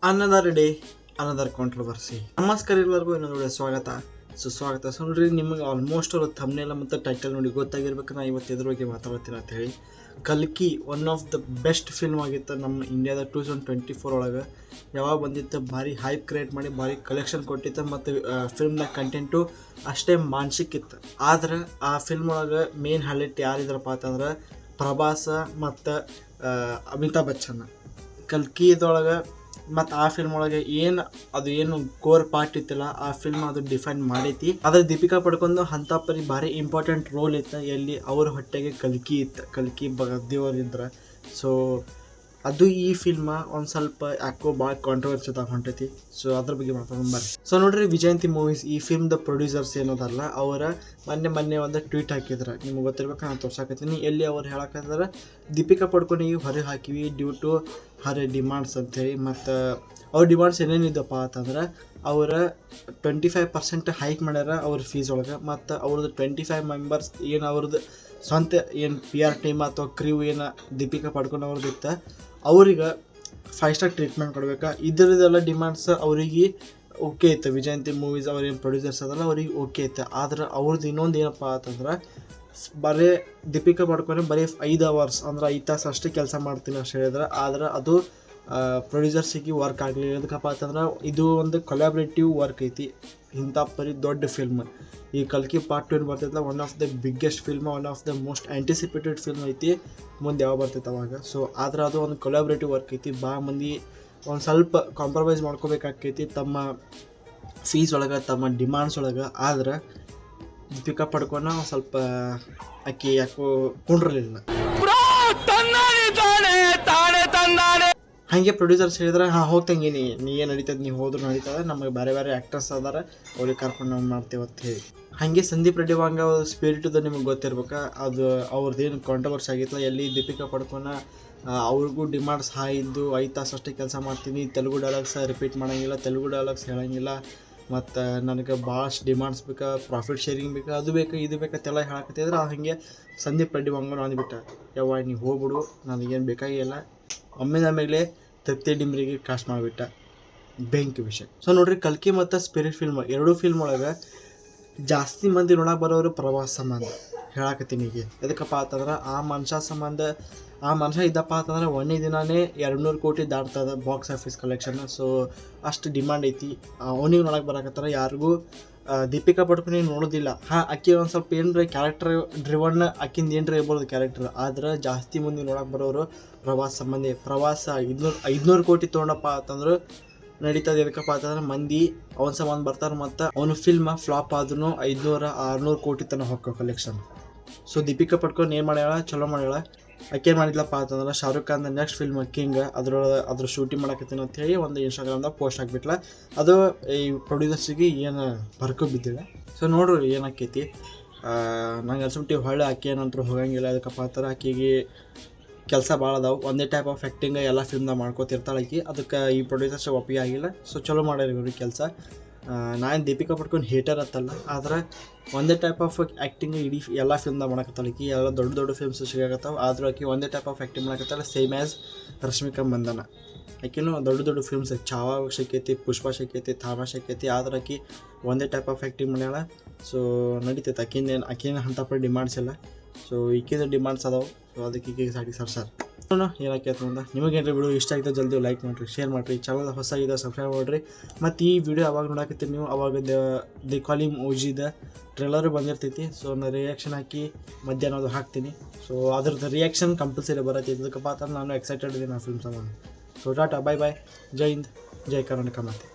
Another day another controversy. ನಮಸ್ಕಾರ ಎಲ್ಲರಿಗೂ ಇನ್ನೊಂದು ಸ್ವಾಗತ ಸುಸ್ವಾಗತ. ಸೊ ನೋಡ್ರಿ, ನಿಮಗೆ ಆಲ್ಮೋಸ್ಟ್ ಅವ್ರ ಥಂಬ್ನೇಲ್ ಮತ್ತು ಟೈಟಲ್ ನೋಡಿ ಗೊತ್ತಾಗಿರ್ಬೇಕು ನಾ ಇವತ್ತು ಇದ್ರ ಬಗ್ಗೆ ಮಾತಾಡ್ತೀನಿ ಅಂತ ಹೇಳಿ. ಕಲ್ಕಿ one of the best film ಆಗಿತ್ತು ನಮ್ಮ ಇಂಡಿಯಾದ 2024 ಒಳಗೆ. ಯಾವಾಗ ಬಂದಿತ್ತು ಭಾರಿ ಹೈಪ್ ಕ್ರಿಯೇಟ್ ಮಾಡಿ ಭಾರಿ ಕಲೆಕ್ಷನ್ ಕೊಟ್ಟಿತ್ತು ಮತ್ತು ಫಿಲ್ಮ್ನ ಕಂಟೆಂಟು ಅಷ್ಟೇ ಮಾನಸಿಕಿತ್ತು. ಆದ್ರೆ ಆ ಫಿಲ್ಮ್ ಒಳಗೆ ಮೇನ್ ಹೈಲೈಟ್ ಯಾರಿದ್ರಪ್ಪ ಅಂತಂದ್ರೆ ಪ್ರಭಾಸ ಮತ್ತು ಅಮಿತಾಬ್ ಬಚ್ಚನ್. ಕಲ್ಕಿ ಇದೊಳಗೆ ಮತ್ತು ಆ ಫಿಲ್ಮ್ ಒಳಗೆ ಏನು ಕೋರ್ ಪಾರ್ಟ್ ಇತ್ತಿಲ್ಲ, ಆ ಫಿಲ್ಮ್ ಅದು ಡಿಫೈನ್ ಮಾಡೈತಿ. ಅದ್ರ ದೀಪಿಕಾ ಪಡ್ಕೊಂಡು ಅಂಥ ಪರಿ ಭಾರಿ ಇಂಪಾರ್ಟೆಂಟ್ ರೋಲ್ ಇತ್ತು, ಎಲ್ಲಿ ಅವ್ರ ಹೊಟ್ಟೆಗೆ ಕಲ್ಕಿ ಇತ್ತು, ಕಲ್ಕಿ ಬಗ್ದಿಯವರಿದ್ರೆ. ಸೊ ಅದು ಈ ಫಿಲ್ಮ ಒಂದು ಸ್ವಲ್ಪ ಯಾಕೋ ಭಾಳ ಕಾಂಟ್ರವರ್ಸಿ ಹೊಂಟೈತಿ. ಸೊ ಅದ್ರ ಬಗ್ಗೆ ಮಾತಾಡೋಣ ಬರ್ರಿ. ಸೊ ನೋಡ್ರಿ, ವಿಜಯಂತಿ ಮೂವೀಸ್ ಈ ಫಿಲ್ಮ್ದ ಪ್ರೊಡ್ಯೂಸರ್ಸ್ ಏನೋದಲ್ಲ, ಅವರ ಮೊನ್ನೆ ಒಂದು ಟ್ವೀಟ್ ಹಾಕಿದ್ರೆ ನಿಮ್ಗೆ ಗೊತ್ತಿರ್ಬೇಕು, ನಾನು ತೋರ್ಸಾಕತ್ತೀನಿ. ಎಲ್ಲಿ ಅವ್ರು ಹೇಳಕತ್ತಿದ್ರೆ ದೀಪಿಕಾ ಪಡ್ಕೊನಿಗೆ ಹೊರಗೆ ಹಾಕಿವಿ ಡ್ಯೂ ಟು ಹರ್ ಡಿಮಾಂಡ್ಸ್ ಅಂಥೇಳಿ. ಮತ್ತು ಅವ್ರ ಡಿಮಾಂಡ್ಸ್ ಏನೇನಿದ್ದಪ್ಪ ಅಂತಂದ್ರೆ ಅವರ 25% ಹೈಕ್ ಮಾಡ್ಯಾರ ಅವ್ರ ಫೀಸ್ ಒಳಗೆ. ಮತ್ತು ಅವ್ರದ್ದು 25 ಮೆಂಬರ್ಸ್ ಏನು ಅವ್ರದ್ದು ಸ್ವಂತ ಏನು PR ಟೀಮ್ ಅಥವಾ ಕ್ರೀವ್ ಏನು ದೀಪಿಕಾ ಪಡ್ಕೊಂಡು ಅವ್ರದ್ದು ಇತ್ತು, ಅವ್ರಿಗೆ 5 ಸ್ಟಾರ್ ಟ್ರೀಟ್ಮೆಂಟ್ ಕೊಡ್ಬೇಕಾ. ಇದರದೆಲ್ಲ ಡಿಮಾಂಡ್ಸ್ ಅವರಿಗೆ ಓಕೆ ಇತ್ತು. ವಿಜಯಂತಿ ಮೂವೀಸ್ ಅವ್ರೇನು ಪ್ರೊಡ್ಯೂಸರ್ಸ್ ಅದಲ್ಲ ಅವ್ರಿಗೆ ಓಕೆ ಇತ್ತು. ಆದ್ರೆ ಅವ್ರದ್ದು ಇನ್ನೊಂದು ಏನಪ್ಪ ಅಂತಂದ್ರೆ ಬರೀ ದೀಪಿಕಾ ಪಡ್ಕೊಂಡು ಬರೀ 5 ಅವರ್ಸ್ ಅಂದ್ರೆ 5 ತಾಸು ಅಷ್ಟೇ ಕೆಲಸ ಮಾಡ್ತೀನಿ ಅಷ್ಟು ಹೇಳಿದ್ರೆ. ಆದ್ರೆ ಅದು ಪ್ರೊಡ್ಯೂಸರ್ಸಿಗೆ ವರ್ಕ್ ಆಗಲಿಲ್ಲ. ಅದಕ್ಕಪ್ಪ ಅಂತಂದ್ರೆ ಇದು ಒಂದು ಕೊಲಾಬ್ರೇಟಿವ್ ವರ್ಕ್ ಐತಿ. ಇಂಥ ಪರಿ ದೊಡ್ಡ ಫಿಲ್ಮ್ ಈ ಕಲ್ಕಿ ಪಾರ್ಟ್ 2 ಬರ್ತೈತಲ್ಲ, one of the biggest film, one of the most anticipated film ಐತಿ. ಮುಂದೆ ಯಾವ ಬರ್ತೈತೆ ಅವಾಗ. ಸೊ ಆದ್ರೆ ಅದು ಒಂದು ಕೊಲಾಬ್ರೇಟಿವ್ ವರ್ಕ್ ಐತಿ. ಮಂದಿ ಒಂದು ಸ್ವಲ್ಪ ಕಾಂಪ್ರಮೈಸ್ ಮಾಡ್ಕೋಬೇಕಾಕೈತಿ ತಮ್ಮ ಫೀಸ್ ಒಳಗೆ, ತಮ್ಮ ಡಿಮಾಂಡ್ಸ್ ಒಳಗೆ. ಆದ್ರೆ ದೀಪಿಕಾ ಪಡ್ಕೊಂಡು ಒಂದು ಸ್ವಲ್ಪ ಆಕಿ ಯಾಕೋ ಕುಂಡ್ರಲಿಲ್ಲ. ಹಾಗೆ ಪ್ರೊಡ್ಯೂಸರ್ಸ್ ಹೇಳಿದ್ರೆ ಹೋಗ್ತಂಗೆ ನೀ ಏನು ನಡೀತದೆ, ನೀವು ಹೋದ್ರೂ ನಡೀತದೆ, ನಮಗೆ ಬೇರೆ ಬೇರೆ ಆ್ಯಕ್ಟರ್ಸ್ ಅದಾರ, ಅವ್ರಿಗೆ ಕರ್ಕೊಂಡು ನಾವು ಮಾಡ್ತೇವೆ ಅಂತ ಹೇಳಿ. ಹಾಗೆ ಸಂದೀಪ್ ರೆಡ್ಡಿ ವಾಂಗ ಸ್ಪಿರಿಟದ ನಿಮಗೆ ಗೊತ್ತಿರ್ಬೇಕು. ಅದು ಅವ್ರದ್ದೇನು ಕಾಂಟ್ರವರ್ಸಿ ಆಗಿತ್ತಲ್ಲ, ಎಲ್ಲಿ ದೀಪಿಕಾ ಪಡ್ಕೊಂಡು ಅವ್ರಿಗೂ ಡಿಮಾಂಡ್ಸ್ ಹೈ ಇದ್ದು 5 ತಾಸು ಅಷ್ಟೇ ಕೆಲಸ ಮಾಡ್ತೀನಿ, ತೆಲುಗು ಡೈಲಾಗ್ಸ್ ರಿಪೀಟ್ ಮಾಡೋಂಗಿಲ್ಲ, ತೆಲುಗು ಡೈಲಾಗ್ಸ್ ಹೇಳೋಂಗಿಲ್ಲ, ಮತ್ತು ನನಗೆ ಭಾಳಷ್ಟು ಡಿಮಾಂಡ್ಸ್ ಬೇಕಾ, ಪ್ರಾಫಿಟ್ ಶೇರಿಂಗ್ ಬೇಕಾ, ಅದು ಬೇಕು ಇದು ಬೇಕಂತೆಲ್ಲ ಹೇಳಕತ್ತಿದ್ರೆ ಹಾಗೆ ಸಂದೀಪ್ ರೆಡ್ಡಿ ವಾಂಗನು ಅಂದ್ಬಿಟ್ಟ, ಯವ್ವ ನೀವು ಹೋಗ್ಬಿಡು, ನನಗೇನು ಬೇಕಾಗಿಲ್ಲ. ಆಮೇಲೆ ತೃಪ್ತಿ ಡಿಮ್ರಿಗೆ ಕಾಸ್ಟ್ ಮಾಡಿಬಿಟ್ಟ, ಬೆಂಕಿ ವಿಷಯ. ಸೊ ನೋಡ್ರಿ, ಕಲ್ಕಿ ಮತ್ತು ಸ್ಪಿರಿಟ್ ಫಿಲ್ಮ್ ಎರಡೂ ಫಿಲ್ಮ್ ಒಳಗೆ ಜಾಸ್ತಿ ಮಂದಿ ನೋಡಕ್ಕೆ ಬರೋರು ಪ್ರವಾಸ ಸಂಬಂಧ ಹೇಳಕತ್ತೀನಿ. ಈಗ ಎದಕ್ಕಪ್ಪ ಅಂತಂದ್ರೆ ಆ ಮನುಷ್ಯ ಇದ್ದಪ್ಪ ಅಂತಂದ್ರೆ ಒಂದೇ ದಿನಾನೇ 200 ಕೋಟಿ ದಾಟ್ತದೆ ಬಾಕ್ಸ್ ಆಫೀಸ್ ಕಲೆಕ್ಷನ್. ಸೊ ಅಷ್ಟು ಡಿಮಾಂಡ್ ಐತಿ. ಅವನಿಗೆ ನೋಡಕ್ಕೆ ಬರಕತ್ತಾರ. ಯಾರಿಗೂ ದೀಪಿಕಾ ಪಡ್ಕೊಂಡು ನೋಡೋದಿಲ್ಲ. ಅಕ್ಕಿ ಒಂದು ಸ್ವಲ್ಪ ಏನರ ಕ್ಯಾರೆಕ್ಟರ್ ಡ್ರಿವನ್ ಅಕ್ಕಿಂದ ಏನರ ಇರ್ಬೋದು ಕ್ಯಾರೆಕ್ಟರ್. ಆದ್ರೆ ಜಾಸ್ತಿ ಮಂದಿ ನೋಡಕ್ಕೆ ಬರೋರು ಪ್ರವಾಸ ಸಂಬಂಧಿ. ಪ್ರವಾಸ 500 ಕೋಟಿ ತೊಗೊಂಡಪ್ಪ ಅಂತಂದ್ರೆ ನಡೀತದೆ. ಎದಕ್ಕಪ್ಪ ಅಂತಂದ್ರೆ ಮಂದಿ ಅವನ ಸಂಬಂಧ ಬರ್ತಾರೆ. ಮತ್ತು ಅವನು ಫಿಲ್ಮ್ ಫ್ಲಾಪ್ ಆದ್ರೂ 500-600 ಕೋಟಿ ತನಕ ಹೋಗೋ ಕಲೆಕ್ಷನ್. ಸೊ ದೀಪಿಕಾ ಪಡ್ಕೊಂಡು ಏನು ಮಾಡ್ಯಾಳ, ಚಲೋ ಮಾಡ್ಯಾಳ. ಆಕೆ ಮಾಡಿದ್ಲಪ್ಪ ಅಂತಂದ್ರೆ Shahrukh Khan next film king ಅದ್ರ ಶೂಟಿಂಗ್ ಮಾಡಕತ್ತೀನಿ ಅಂತ ಹೇಳಿ ಒಂದು ಇನ್ಸ್ಟಾಗ್ರಾಮ್ದಾಗ ಪೋಸ್ಟ್ ಆಗಿಬಿಟ್ಲ. ಅದು ಈ ಪ್ರೊಡ್ಯೂಸರ್ಸಿಗೆ ಏನು ಬರ್ಕೊ ಬಿದ್ದಿಲ್ಲ. ಸೊ ನೋಡ್ರಿ ಏನಾಕೈತಿ. ನಂಗೆ ಅನ್ಸುಬಿಟ್ಟು ಹೊಳ್ಳೆ ಆಕೆ ಏನಂತರೂ ಹೋಗಂಗಿಲ್ಲ. ಅದಕ್ಕಪ್ಪ ಅಂತಾರೆ ಆಕೆಗೆ ಕೆಲಸ ಭಾಳ ಅದಾವೆ. ಒಂದೇ ಟೈಪ್ ಆಫ್ ಆ್ಯಕ್ಟಿಂಗ್ ಎಲ್ಲ ಫಿಲ್ಮ್ದಾಗ ಮಾಡ್ಕೋತಿರ್ತಾಳೆ ಆಕೆ. ಅದಕ್ಕೆ ಈ ಪ್ರೊಡ್ಯೂಸರ್ಸ್ ಒಪ್ಪಿಗೆ ಆಗಿಲ್ಲ. ಸೊ ಚಲೋ ಮಾಡ್ಯಾರ ಇವ್ರಿಗೆ ಕೆಲಸ. ನಾನು ದೀಪಿಕಾ ಪಡ್ಕೊಂಡು ಹೇಟರ್ ಅಂತಲ್ಲ, ಆದ್ರೆ ಒಂದೇ ಟೈಪ್ ಆಫ್ ಆ್ಯಕ್ಟಿಂಗ್ ಇಡೀ ಎಲ್ಲ ಫಿಲ್ಮ್ದಾಗ ಮಾಡಕತ್ತಾಳೆ ಆಕೆ. ಎಲ್ಲ ದೊಡ್ಡ ಫಿಲ್ಮ್ಸ್ ಸಿಗಾಕತ್ತಾವೆ. ಆದ್ರೂ ಆಕೆ ಒಂದೇ ಟೈಪ್ ಆಫ್ ಆ್ಯಕ್ಟಿಂಗ್ ಮಾಡಕತ್ತಾಳೆ, ಸೇಮ್ ಆ್ಯಸ್ ರಶ್ಮಿಕಾ ಮಂದನ. ಆಕೆನೂ ದೊಡ್ಡ ಫಿಲ್ಮ್ಸ್ ಚಾವಾ ಸಿಕ್ಕೈತಿ, ಪುಷ್ಪ ಸಿಕ್ಕೈತಿ, ಥಾಮಾ ಸಿಕ್ಕೈತಿ. ಆದ್ರೆ ಆಕೆ ಒಂದೇ ಟೈಪ್ ಆಫ್ ಆ್ಯಕ್ಟಿಂಗ್ ಮಾಡ್ಯಾಳ. ಸೊ ನಡೀತೈತೆ. ಆಕಿನ ಅಂಥ ಪರಿ ಡಿಮಾಂಡ್ಸ್ ಇಲ್ಲ. ಸೊ ಈಕಿಂದ ಡಿಮಾಂಡ್ಸ್ ಅದಾವೆ. ಸೊ ಅದಕ್ಕೆ ಈಕೆಗೆ ಸಾಟಿ ಸರ್ ಏನಾಕೈತೆ ಅಂತ. ನಿಮಗೇನ್ರಿ ವಿಡಿಯೋ ಇಷ್ಟ ಆಗಿದೆ ಜಲ್ದಿ ಲೈಕ್ ಮಾಡಿರಿ, ಶೇರ್ ಮಾಡಿರಿ. ಚಾನಲ್ ಹೊಸಾಗಿದೆ ಸಬ್ಸ್ಕ್ರೈಬ್ ಮಾಡಿರಿ. ಮತ್ತು ಈ ವಿಡಿಯೋ ಅವಾಗ ನೋಡಕತ್ತೀರಿ ನೀವು, ಅವಾಗ ದಿ ಕಾಲಿಂಗ್ ಓಜಿದ ಟ್ರೇಲರು ಬಂದಿರ್ತೈತಿ. ಸೊ ನಾನು ರಿಯಾಕ್ಷನ್ ಹಾಕಿ ಮಧ್ಯಾಹ್ನ ಅದು ಹಾಕ್ತೀನಿ. ಸೊ ಅದ್ರದ್ದು ರಿಯಾಕ್ಷನ್ ಕಂಪಲ್ಸರಿ ಬರತ್ತೈತಿ. ಅದಕ್ಕಪ್ಪ ಅಂತ ನಾನು ಎಕ್ಸೈಟೆಡ್ ಇದ್ದೀನಿ ಆ ಫಿಲ್ಮ್ ಸಂಬಂಧ. ಸೊ ಟಾಟಾ, ಬಾಯ್, ಜೈ ಹಿಂದ್, ಜೈ ಕರ್ನಾಟಕ. ಮತ್ತೆ